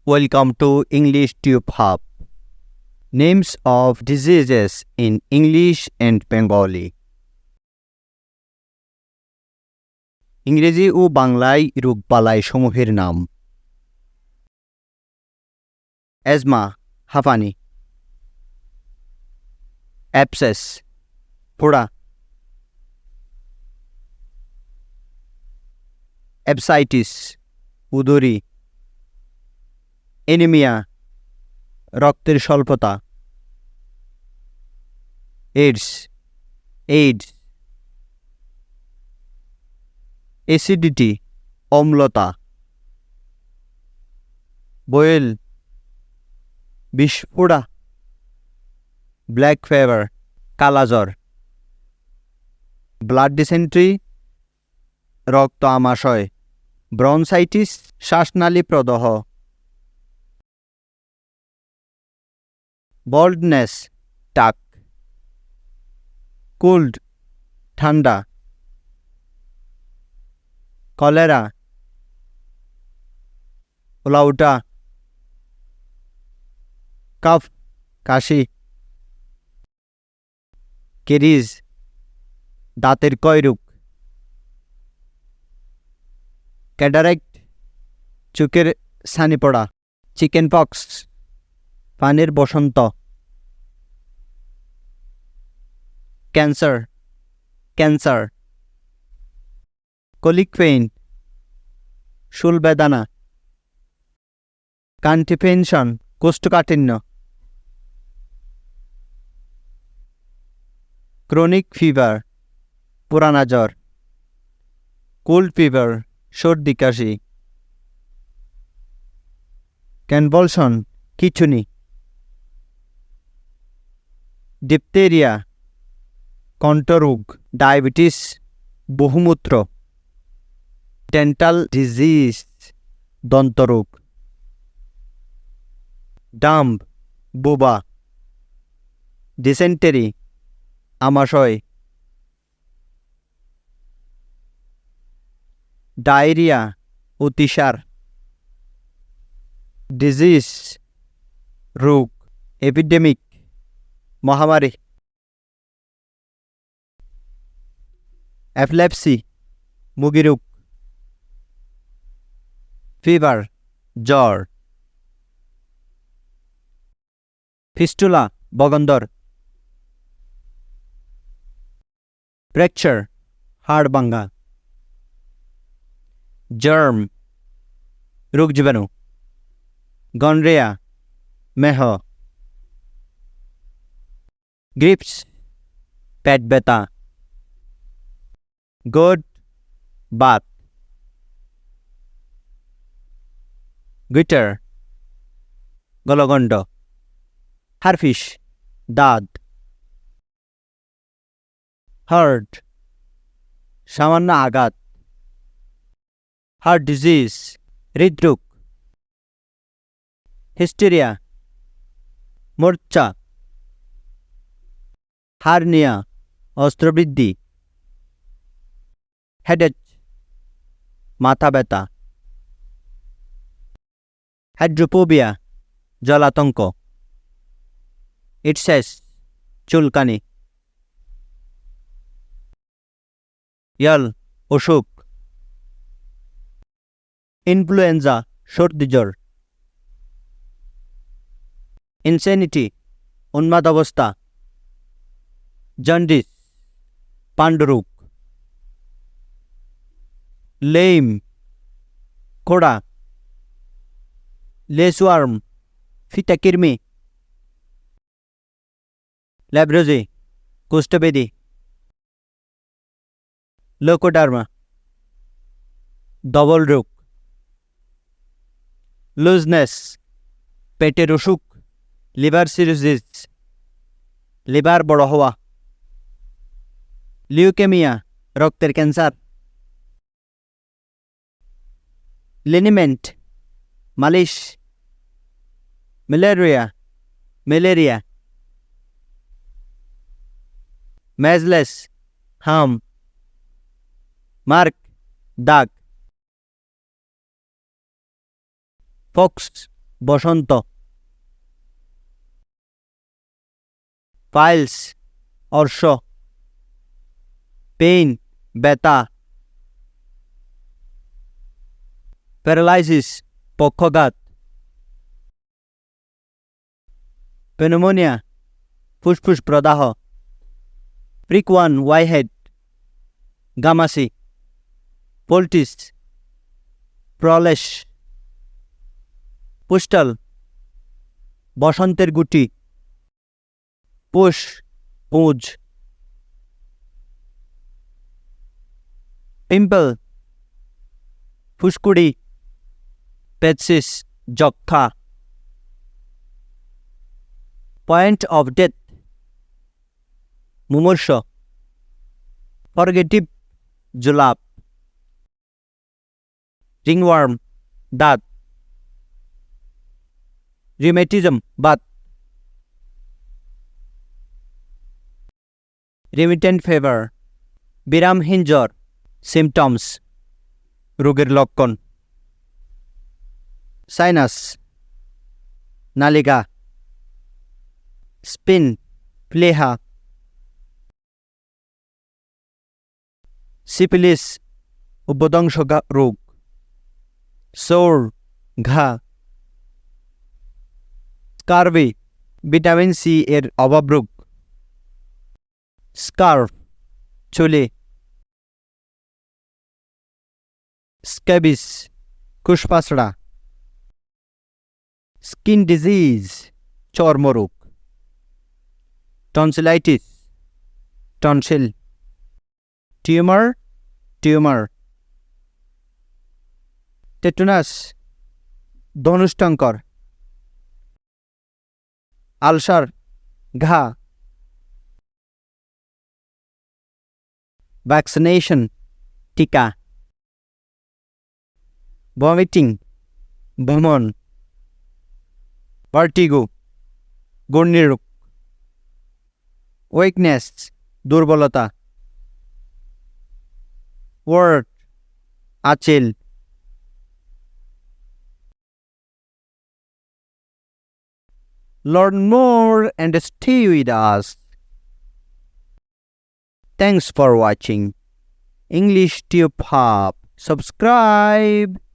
Welcome to English Tube Hub. Names of diseases in English and Bengali. ইংরেজি ও বাংলায় রোগবালাই সমূহের নাম। অ্যাজমা হাঁপানি, অ্যাবসেস ফোড়া, অ্যাবসাইটিস উদরি, অ্যানিমিয়া রক্তের স্বল্পতা, এইডস অ্যাসিডিটি অম্লতা, বয়েল বিষফোড়া, ব্ল্যাক ফিভার কালাজ্বর, ব্লাড ডিসেন্ট্রি রক্ত আমাশয়, ব্রনসাইটিস শ্বাসনালী প্রদাহ, বল্ডনেস টাক, কোল্ড ঠান্ডা, কলেরা ওলাউটা, কাফ কাশি, কেরিজ দাঁতের ক্ষয়রোগ, ক্যাটারাক্ট চোখের ছানি পড়া, চিকেন পক্স পানির বসন্ত, ক্যান্সার, কলিক পেইন শুল বেদানা, কনস্টিপেশন কোষ্ঠকাঠিন্য, ক্রনিক ফিভার পুরানা জ্বর, কোল্ড ফিভার সর্দি কাশি, কনভালশন খিঁচুনি, ডিপথেরিয়া কণ্ঠরোগ, ডায়াবেটিস বহুমূত্র, ডেন্টাল ডিজিজ দন্তরোগ, ডাম্ব বোবা, ডিসেন্টারি আমাশয়, ডায়রিয়া অতিসার, ডিজিজ রোগ, এপিডেমিক মহামারী, এপিলেপসি মুগিরোগ, ফিভার জ্বর, ফিস্টুলা বগন্দর, ফ্র্যাকচার হাড় ভাঙ্গা, জার্ম রোগ জীবাণু, গনরেয়া মেহ, গ্রিপস পেট ব্যথা, গোড বাত, গুইটার গলগণ্ড, হারফিশ দাঁত, হার্ট সামান্য আঘাত, হার্ট ডিজিজ হৃদরোগ, হিস্টেরিয়া মূর্ছা, হার্নিয়া অস্ত্রবৃদ্ধি, হেডেক মাথা ব্যথা, হাইড্রোফোবিয়া জলাতঙ্ক, ইটসেস চুলকানি, ইয়াল অসুখ, ইনফ্লুয়েঞ্জা সর্দি জ্বর, ইনসেনিটি উন্মাদ অবস্থা, জন্ডিস পাণ্ডুরোগ, লেইম খোড়া, লেসওয়ার্ম ফিটাকির্মি, ল্যাব্রোজি কুষ্ঠবেদী, লোকোডার্মা ডবল রোগ, লুজনেস পেটের অসুখ, লিভার সিরোসিস লিভার বড় হওয়া, লিউকেমিয়া রক্তের ক্যান্সার, লিনিমেন্ট মালিশ, ম্যালেরিয়া, মেজলেস হাম, মার্ক দাগ, পক্স বসন্ত। পাইলস অর্শ। পেইন ব্যথা। প্যারালাইসিস পক্ষাঘাত। পেনুমোনিয়া ফুসফুস প্রদাহ। প্রিকওয়ান ওয়াইহেড গামাসি। পোল্টিস প্রলেশ। পুস্টাল বসন্তের গুটি। পুষ পুঁজ। পিম্পল ফুসকুড়ি। পেপসিস যক্ষা। পয়েন্ট অফ ডেথ মুমূর্ষ। ফরগেটিভ জুলাপ। রিংওয়ার্ম দাঁত। রিমেটিজম বাত। রিমিটেন্ট ফেভার বিরামহীন জ্বর। সিমটমস রোগের লক্ষণ। সাইনাস নালিকা। স্পিন প্লেহা। সিফিলিস উদ্বোধংশ রোগ। সোর ঘা। স্কারভি ভিটামিন সি এর অভাব রোগ। স্কার্ফ চুলে। স্ক্যাবিস কুশপাসড়া। স্কিন ডিজিজ চর্মরোগ। Tonsillitis tonsil. Tumour tumour. Tetanus ধনুষ্টঙ্কর। আলসার ঘা। ভ্যাকসিনেশন টিকা। ভমিটিং ভ্রমণ। ভার্টিগো ঘূর্ণির রোগ। উইকনেস দুর্বলতা। ওয়ার্ড আঁচিল। Learn more and stay with us. Thanks for watching English Tube Hub. Subscribe.